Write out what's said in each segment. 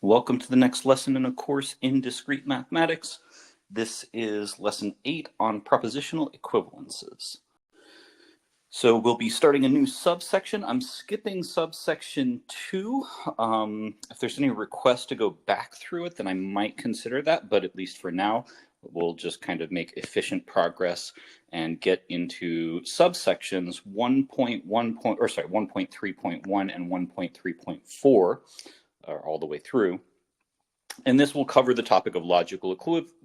Welcome to the next lesson in a course in discrete mathematics. This is lesson 8 on propositional equivalences. So we'll be starting a new subsection. I'm skipping subsection 2. If there's any request to go back through it, then I might consider that, but at least for now, we'll just kind of make efficient progress and get into subsections 1.3.1 and 1.3.4 all the way through. And this will cover the topic of logical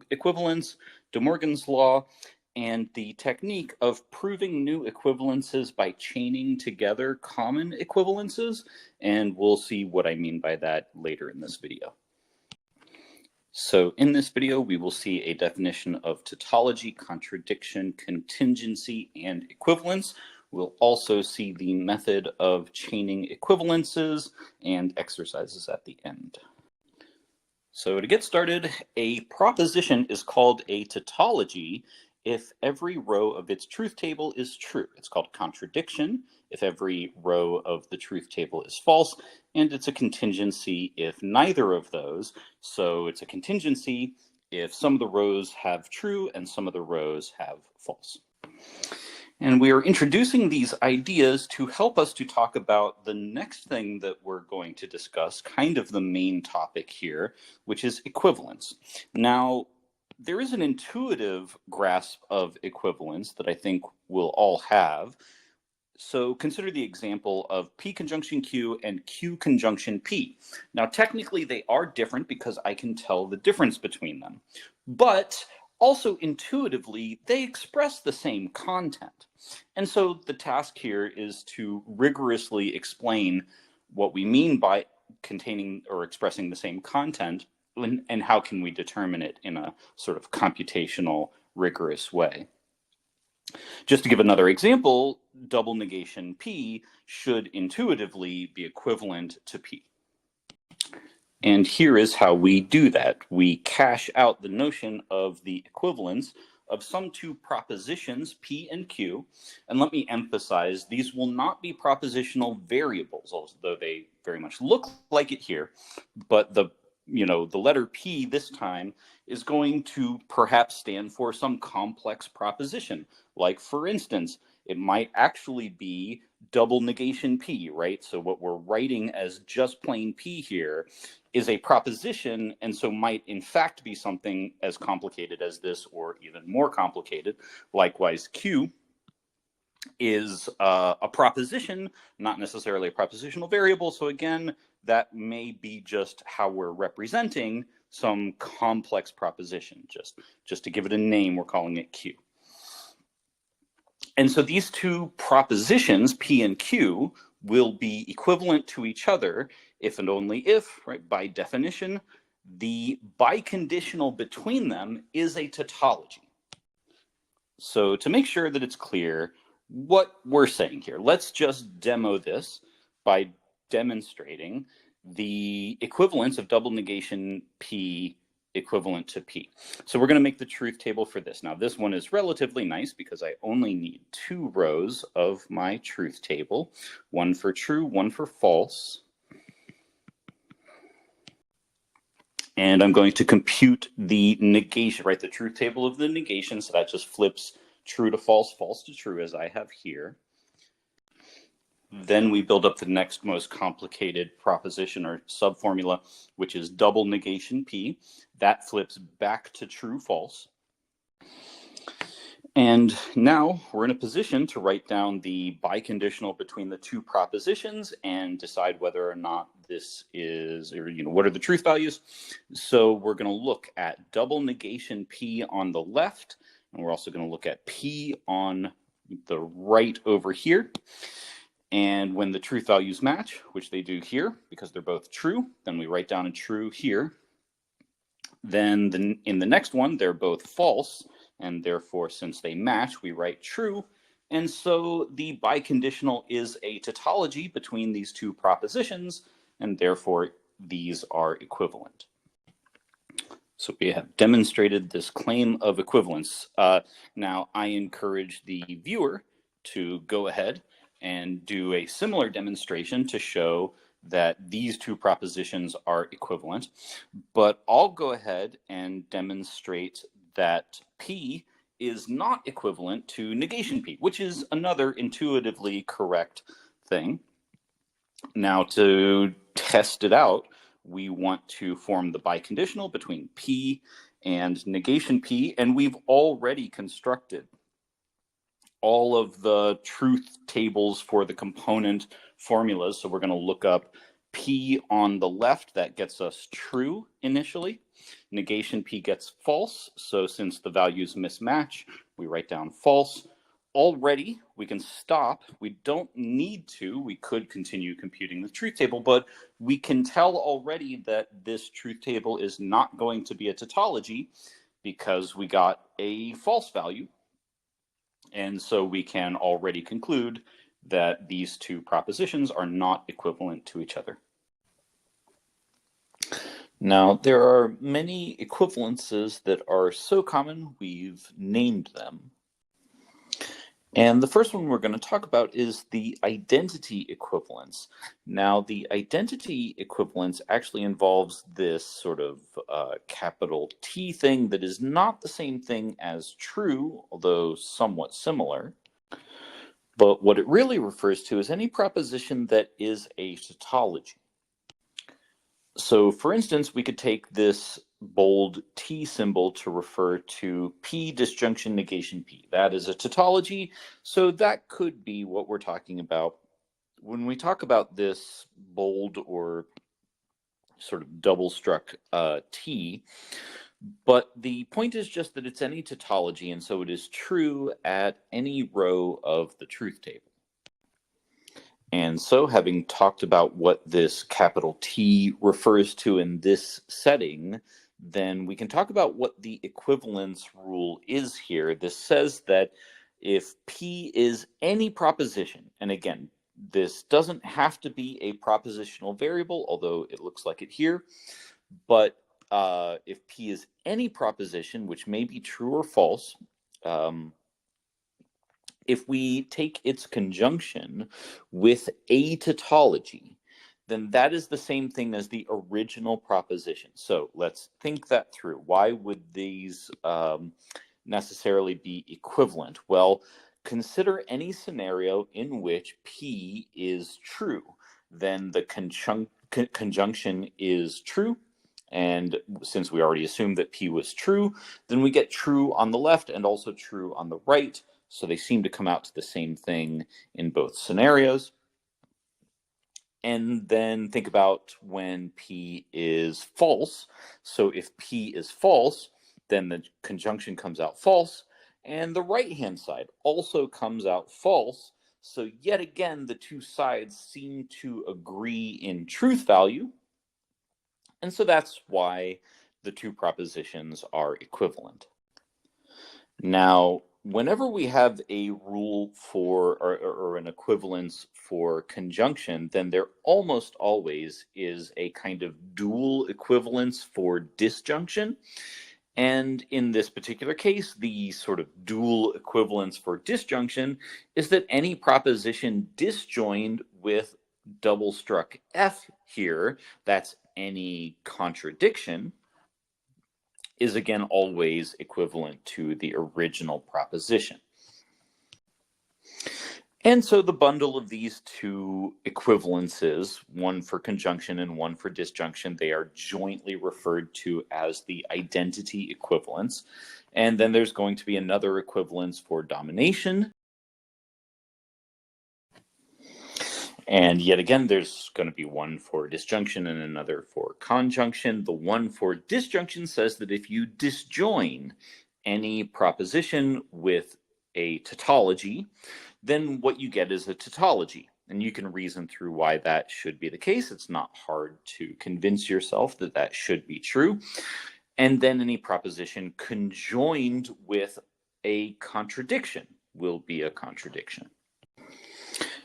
equivalence, De Morgan's law, and the technique of proving new equivalences by chaining together common equivalences. And we'll see what I mean by that later in this video. So in this video, we will see a definition of tautology, contradiction, contingency, and equivalence. We'll also see the method of chaining equivalences and exercises at the end. So to get started, a proposition is called a tautology if every row of its truth table is true. It's called contradiction if every row of the truth table is false, and it's a contingency if neither of those. So it's a contingency if some of the rows have true and some of the rows have false. And we are introducing these ideas to help us to talk about the next thing that we're going to discuss, kind of the main topic here, which is equivalence. Now, there is an intuitive grasp of equivalence that I think we'll all have. So consider the example of P conjunction Q and Q conjunction P. Now, technically, they are different because I can tell the difference between them. But also intuitively, they express the same content. And so the task here is to rigorously explain what we mean by containing or expressing the same content, and how can we determine it in a sort of computational, rigorous way. Just to give another example, double negation P should intuitively be equivalent to P. And here is how we do that. We cash out the notion of the equivalence of some two propositions, P and Q. And let me emphasize, these will not be propositional variables, although they very much look like it here. But the letter P this time is going to perhaps stand for some complex proposition. Like, for instance, it might actually be double negation P, right? So what we're writing as just plain P here is a proposition, and so might in fact be something as complicated as this or even more complicated. Likewise, Q is a proposition, not necessarily a propositional variable. So again, that may be just how we're representing some complex proposition. Just to give it a name, we're calling it Q. And so these two propositions, P and Q, will be equivalent to each other if and only if, right, by definition, the biconditional between them is a tautology. So to make sure that it's clear what we're saying here, let's just demo this by demonstrating the equivalence of double negation P equivalent to P. So we're going to make the truth table for this. Now, this one is relatively nice because I only need 2 rows of my truth table, one for true, one for false. And I'm going to compute the negation, right? The truth table of the negation. So that just flips true to false, false to true, as I have here. Then we build up the next most complicated proposition or subformula, which is double negation P. That flips back to true, false. And now we're in a position to write down the biconditional between the two propositions and decide whether or not this is, or what are the truth values. So we're going to look at double negation P on the left, and we're also going to look at P on the right over here. And when the truth values match, which they do here because they're both true, then we write down a true here. Then in the next one, they're both false. And therefore, since they match, we write true. And so the biconditional is a tautology between these two propositions, and therefore these are equivalent. So we have demonstrated this claim of equivalence. Now I encourage the viewer to go ahead and do a similar demonstration to show that these two propositions are equivalent, but I'll go ahead and demonstrate that P is not equivalent to negation P, which is another intuitively correct thing. Now, to test it out, we want to form the biconditional between P and negation P, and we've already constructed all of the truth tables for the component formulas. So we're going to look up P on the left. That gets us true initially. Negation P gets false. So since the values mismatch, we write down false. Already, we can stop. We don't need to. We could continue computing the truth table, but we can tell already that this truth table is not going to be a tautology because we got a false value. And so we can already conclude that these two propositions are not equivalent to each other. Now, there are many equivalences that are so common, we've named them. And the first one we're going to talk about is the identity equivalence. Now, the identity equivalence actually involves this sort of capital T thing that is not the same thing as true, although somewhat similar. But what it really refers to is any proposition that is a tautology. So, for instance, we could take this bold T symbol to refer to P disjunction negation P. That is a tautology, so that could be what we're talking about. When we talk about this bold or sort of double struck T, but the point is just that it's any tautology, and so it is true at any row of the truth table. And so, having talked about what this capital T refers to in this setting, then we can talk about what the equivalence rule is here. This says that if P is any proposition, and again, this doesn't have to be a propositional variable, although it looks like it here, but if P is any proposition, which may be true or false, if we take its conjunction with a tautology, then that is the same thing as the original proposition. So let's think that through. Why would these necessarily be equivalent? Well, consider any scenario in which P is true. Then the conjunction is true. And since we already assumed that P was true, then we get true on the left and also true on the right. So they seem to come out to the same thing in both scenarios. And then think about when P is false. So if P is false, then the conjunction comes out false, and the right-hand side also comes out false. So yet again, the two sides seem to agree in truth value. And so that's why the two propositions are equivalent. Now, whenever we have a rule for or an equivalence for conjunction, then there almost always is a kind of dual equivalence for disjunction. And in this particular case, the sort of dual equivalence for disjunction is that any proposition disjoined with double struck F here, that's any contradiction, is again always equivalent to the original proposition. And so the bundle of these two equivalences, one for conjunction and one for disjunction, they are jointly referred to as the identity equivalence. And then there's going to be another equivalence for domination. And yet again, there's going to be one for disjunction and another for conjunction. The one for disjunction says that if you disjoin any proposition with a tautology, then what you get is a tautology. And you can reason through why that should be the case. It's not hard to convince yourself that that should be true. And then any proposition conjoined with a contradiction will be a contradiction.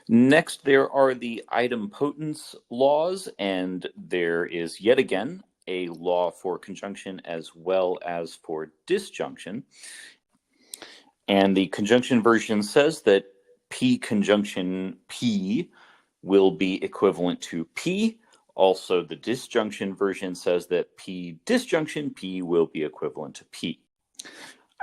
Next, there are the idempotence laws, and there is yet again a law for conjunction as well as for disjunction. And the conjunction version says that P conjunction P will be equivalent to P. Also, the disjunction version says that P disjunction P will be equivalent to P.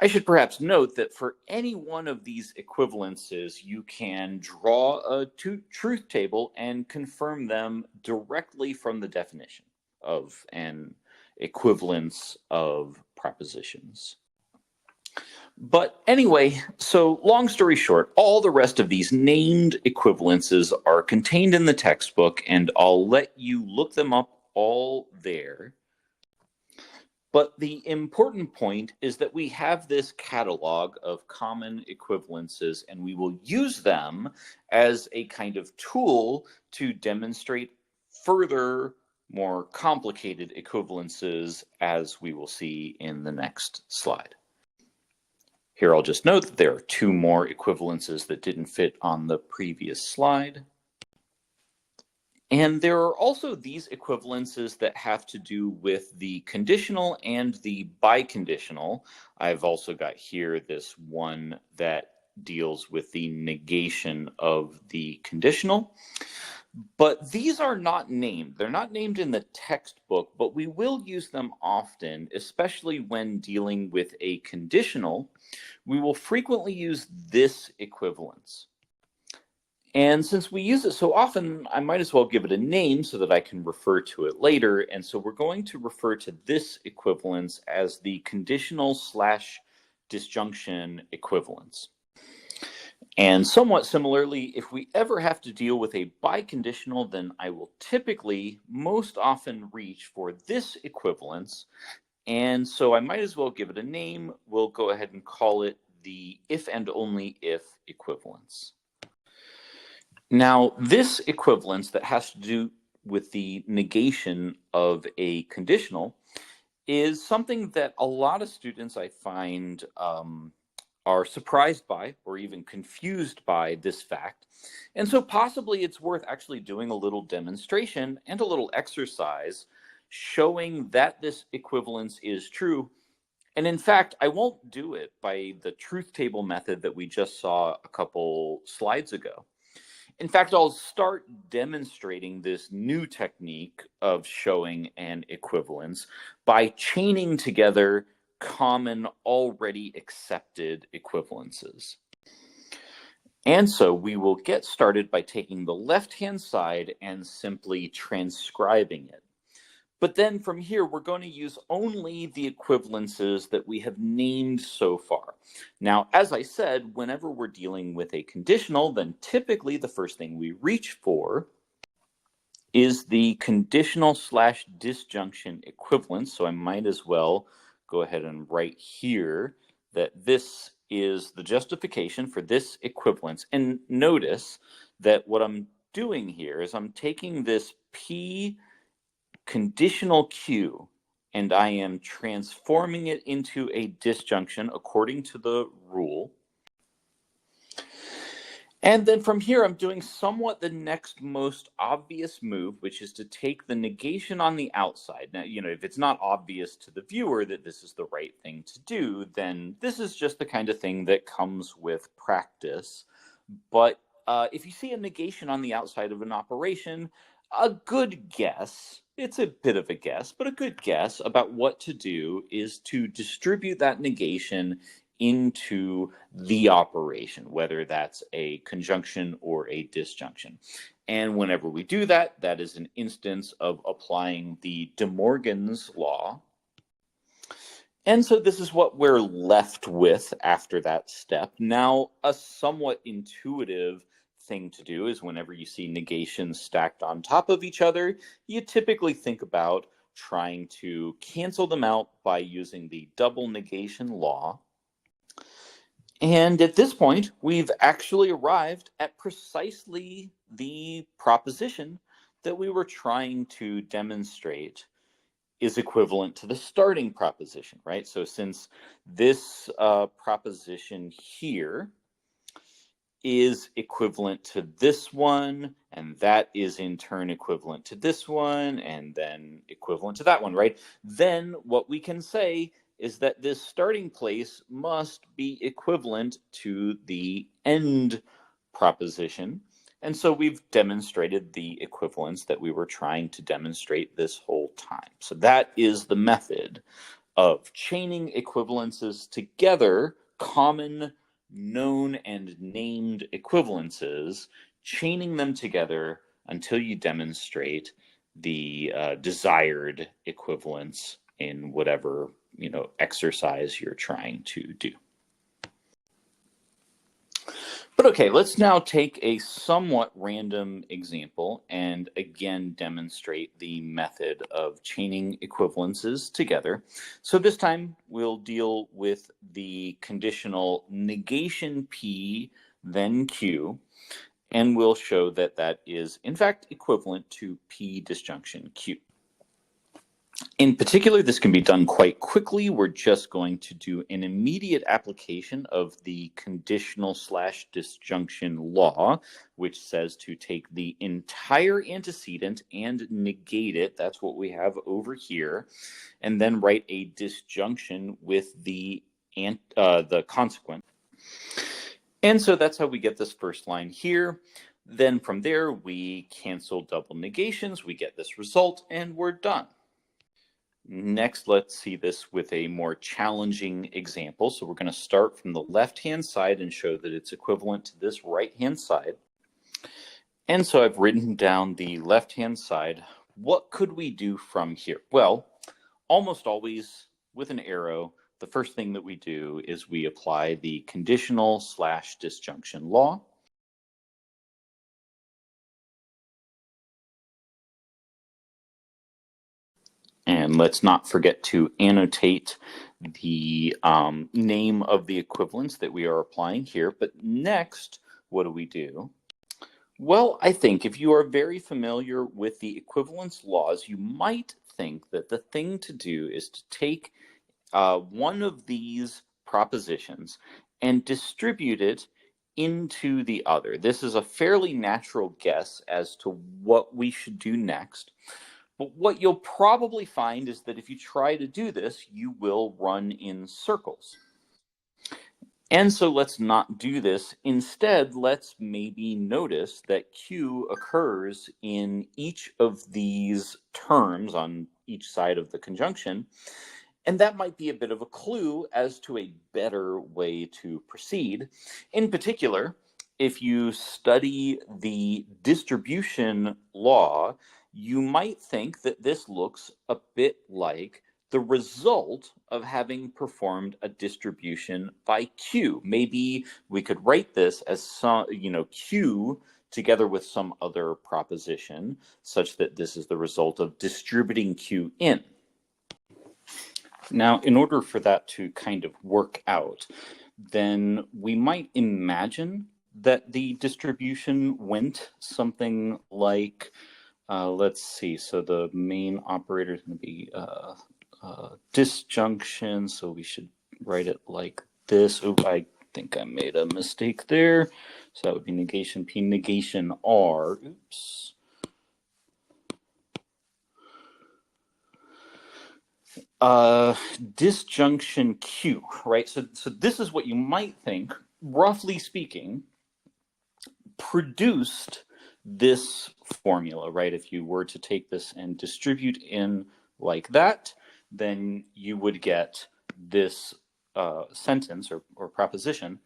I should perhaps note that for any one of these equivalences, you can draw a truth table and confirm them directly from the definition of an equivalence of propositions. But anyway, so long story short, all the rest of these named equivalences are contained in the textbook, and I'll let you look them up all there. But the important point is that we have this catalog of common equivalences, and we will use them as a kind of tool to demonstrate further, more complicated equivalences, as we will see in the next slide. Here I'll just note that there are two more equivalences that didn't fit on the previous slide. And there are also these equivalences that have to do with the conditional and the biconditional. I've also got here this one that deals with the negation of the conditional. But these are not named. They're not named in the textbook, but we will use them often, especially when dealing with a conditional. We will frequently use this equivalence. And since we use it so often, I might as well give it a name so that I can refer to it later. And so we're going to refer to this equivalence as the conditional/disjunction equivalence. And somewhat similarly, if we ever have to deal with a biconditional, then I will typically most often reach for this equivalence. And so I might as well give it a name. We'll go ahead and call it the if and only if equivalence. Now, this equivalence that has to do with the negation of a conditional is something that a lot of students I find are surprised by or even confused by this fact. And so possibly it's worth actually doing a little demonstration and a little exercise showing that this equivalence is true. And in fact, I won't do it by the truth table method that we just saw a couple slides ago. In fact, I'll start demonstrating this new technique of showing an equivalence by chaining together common, already accepted equivalences. And so we will get started by taking the left-hand side and simply transcribing it. But then from here, we're going to use only the equivalences that we have named so far. Now, as I said, whenever we're dealing with a conditional, then typically the first thing we reach for is the conditional/disjunction equivalence. So I might as well go ahead and write here that this is the justification for this equivalence. And notice that what I'm doing here is I'm taking this P conditional Q and I am transforming it into a disjunction according to the rule. And then from here, I'm doing somewhat the next most obvious move, which is to take the negation on the outside. Now, if it's not obvious to the viewer that this is the right thing to do, then this is just the kind of thing that comes with practice. But if you see a negation on the outside of an operation, a good guess, it's a bit of a guess, but a good guess about what to do is to distribute that negation into the operation, whether that's a conjunction or a disjunction. And whenever we do that, that is an instance of applying the De Morgan's law. And so this is what we're left with after that step. Now, a somewhat intuitive thing to do is whenever you see negations stacked on top of each other, you typically think about trying to cancel them out by using the double negation law. And at this point, we've actually arrived at precisely the proposition that we were trying to demonstrate is equivalent to the starting proposition, right? So since this proposition here is equivalent to this one, and that is in turn equivalent to this one, and then equivalent to that one, right? Then what we can say is that this starting place must be equivalent to the end proposition. And so we've demonstrated the equivalence that we were trying to demonstrate this whole time. So that is the method of chaining equivalences together, common, known, and named equivalences, chaining them together until you demonstrate the desired equivalence in whatever exercise you're trying to do. But okay, let's now take a somewhat random example and again demonstrate the method of chaining equivalences together. So this time we'll deal with the conditional negation P, then Q, and we'll show that that is in fact equivalent to P disjunction Q. In particular, this can be done quite quickly. We're just going to do an immediate application of the conditional/disjunction law, which says to take the entire antecedent and negate it. That's what we have over here. And then write a disjunction with the consequent. And so that's how we get this first line here. Then from there, we cancel double negations. We get this result, and we're done. Next, let's see this with a more challenging example. So we're going to start from the left-hand side and show that it's equivalent to this right-hand side. And so I've written down the left-hand side. What could we do from here? Well, almost always with an arrow, the first thing that we do is we apply the conditional/disjunction law. And let's not forget to annotate the name of the equivalence that we are applying here. But next, what do we do? Well, I think if you are very familiar with the equivalence laws, you might think that the thing to do is to take one of these propositions and distribute it into the other. This is a fairly natural guess as to what we should do next. But what you'll probably find is that if you try to do this, you will run in circles. And so let's not do this. Instead, let's maybe notice that Q occurs in each of these terms on each side of the conjunction. And that might be a bit of a clue as to a better way to proceed. In particular, if you study the distribution law, you might think that this looks a bit like the result of having performed a distribution by Q. Maybe we could write this as some, Q together with some other proposition, such that this is the result of distributing Q in. Now, in order for that to kind of work out, then we might imagine that the distribution went something like, let's see, so the main operator is going to be disjunction, so we should write it like this. Oh, I think I made a mistake there. So that would be negation P, negation R. Oops. Disjunction Q, right? So this is what you might think, roughly speaking, produced this formula, right? If you were to take this and distribute in like that, then you would get this sentence or proposition.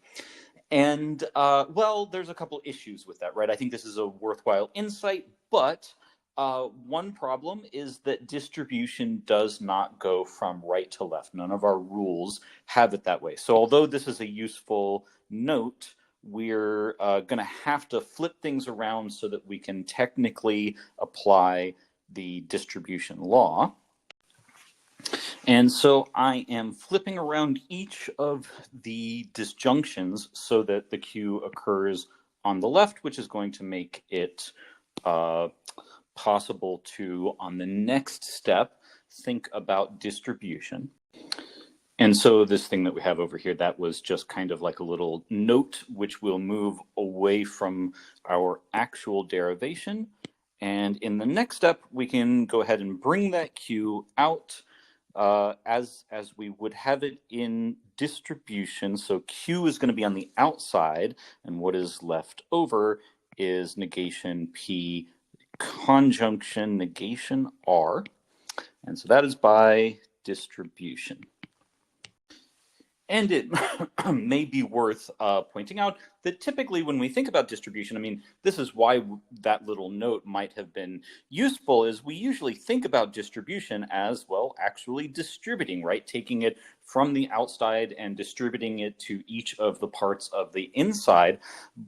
And well, there's a couple issues with that, right? I think this is a worthwhile insight, but one problem is that distribution does not go from right to left. None of our rules have it that way. So although this is a useful note, we're going to have to flip things around so that we can technically apply the distribution law. And so I am flipping around each of the disjunctions so that the Q occurs on the left, which is going to make it possible to, on the next step, think about distribution. And so this thing that we have over here, that was just kind of like a little note, which will move away from our actual derivation. And in the next step, we can go ahead and bring that Q out as we would have it in distribution. So Q is going to be on the outside, and what is left over is negation P conjunction negation R. And so that is by distribution. And it may be worth pointing out that typically when we think about distribution, I mean, this is why that little note might have been useful, is we usually think about distribution as, well, actually distributing, right? Taking it from the outside and distributing it to each of the parts of the inside.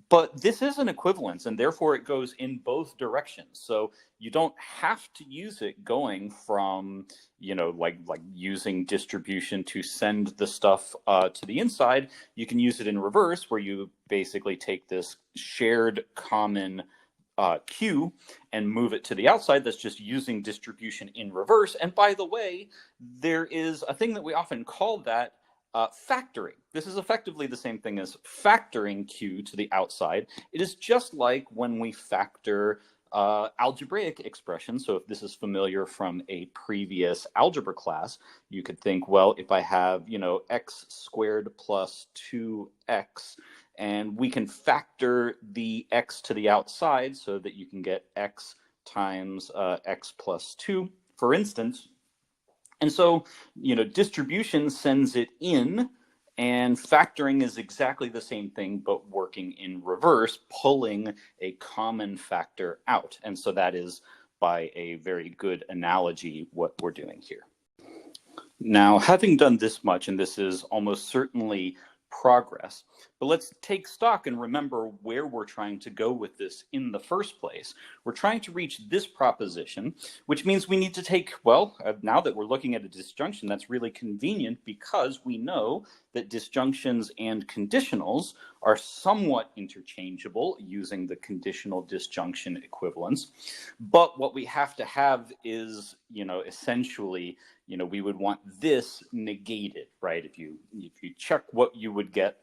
But this is an equivalence, and therefore it goes in both directions. So you don't have to use it going from, you know, like using distribution to send the stuff to the inside. You can use it in reverse, where you basically take this shared common Q and move it to the outside. That's just using distribution in reverse. And by the way, there is a thing that we often call that factoring. This is effectively the same thing as factoring Q to the outside. It is just like when we factor algebraic expressions. So if this is familiar from a previous algebra class, you could think, well, if I have, you know, x squared plus 2x, and we can factor the x to the outside so that you can get x times x plus 2, for instance. And so, you know, distribution sends it in, and factoring is exactly the same thing, but working in reverse, pulling a common factor out. And so that is, by a very good analogy, what we're doing here. Now, having done this much, and this is almost certainly progress, but let's take stock and remember where we're trying to go with this in the first place. We're trying to reach this proposition, which means we need to take, well, now that we're looking at a disjunction, that's really convenient because we know that disjunctions and conditionals are somewhat interchangeable using the conditional disjunction equivalence. But what we have to have is, you know, essentially, you know, we would want this negated, right? If you check what you would get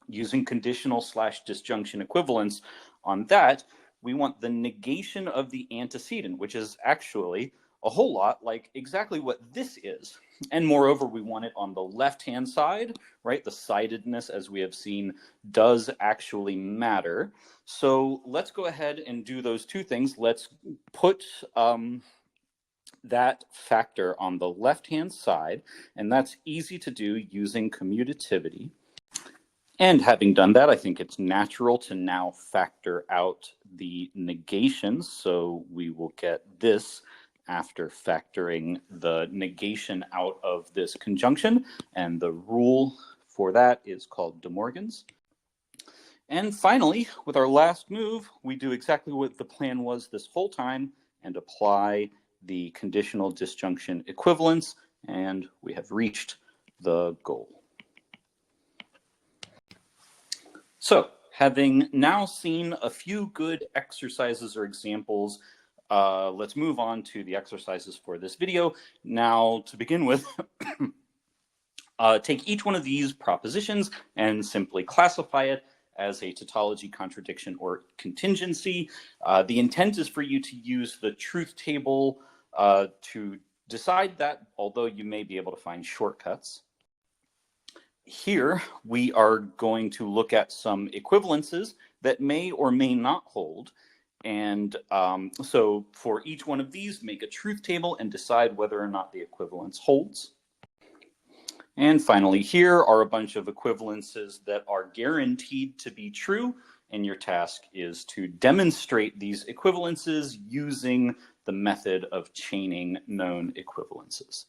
using conditional / disjunction equivalence on that, we want the negation of the antecedent, which is actually a whole lot like exactly what this is. And moreover, we want it on the left-hand side, right? The sidedness, as we have seen, does actually matter. So let's go ahead and do those two things. Let's put that factor on the left-hand side, and that's easy to do using commutativity. And having done that, I think it's natural to now factor out the negations. So we will get this after factoring the negation out of this conjunction, and the rule for that is called De Morgan's. And finally, with our last move, we do exactly what the plan was this whole time and apply the conditional disjunction equivalence, and we have reached the goal. So, having now seen a few good exercises or examples, let's move on to the exercises for this video. Now, to begin with, take each one of these propositions and simply classify it as a tautology, contradiction, or contingency. The intent is for you to use the truth table to decide that, although you may be able to find shortcuts. Here, we are going to look at some equivalences that may or may not hold. And so for each one of these, make a truth table and decide whether or not the equivalence holds. And finally, here are a bunch of equivalences that are guaranteed to be true, and your task is to demonstrate these equivalences using the method of chaining known equivalences.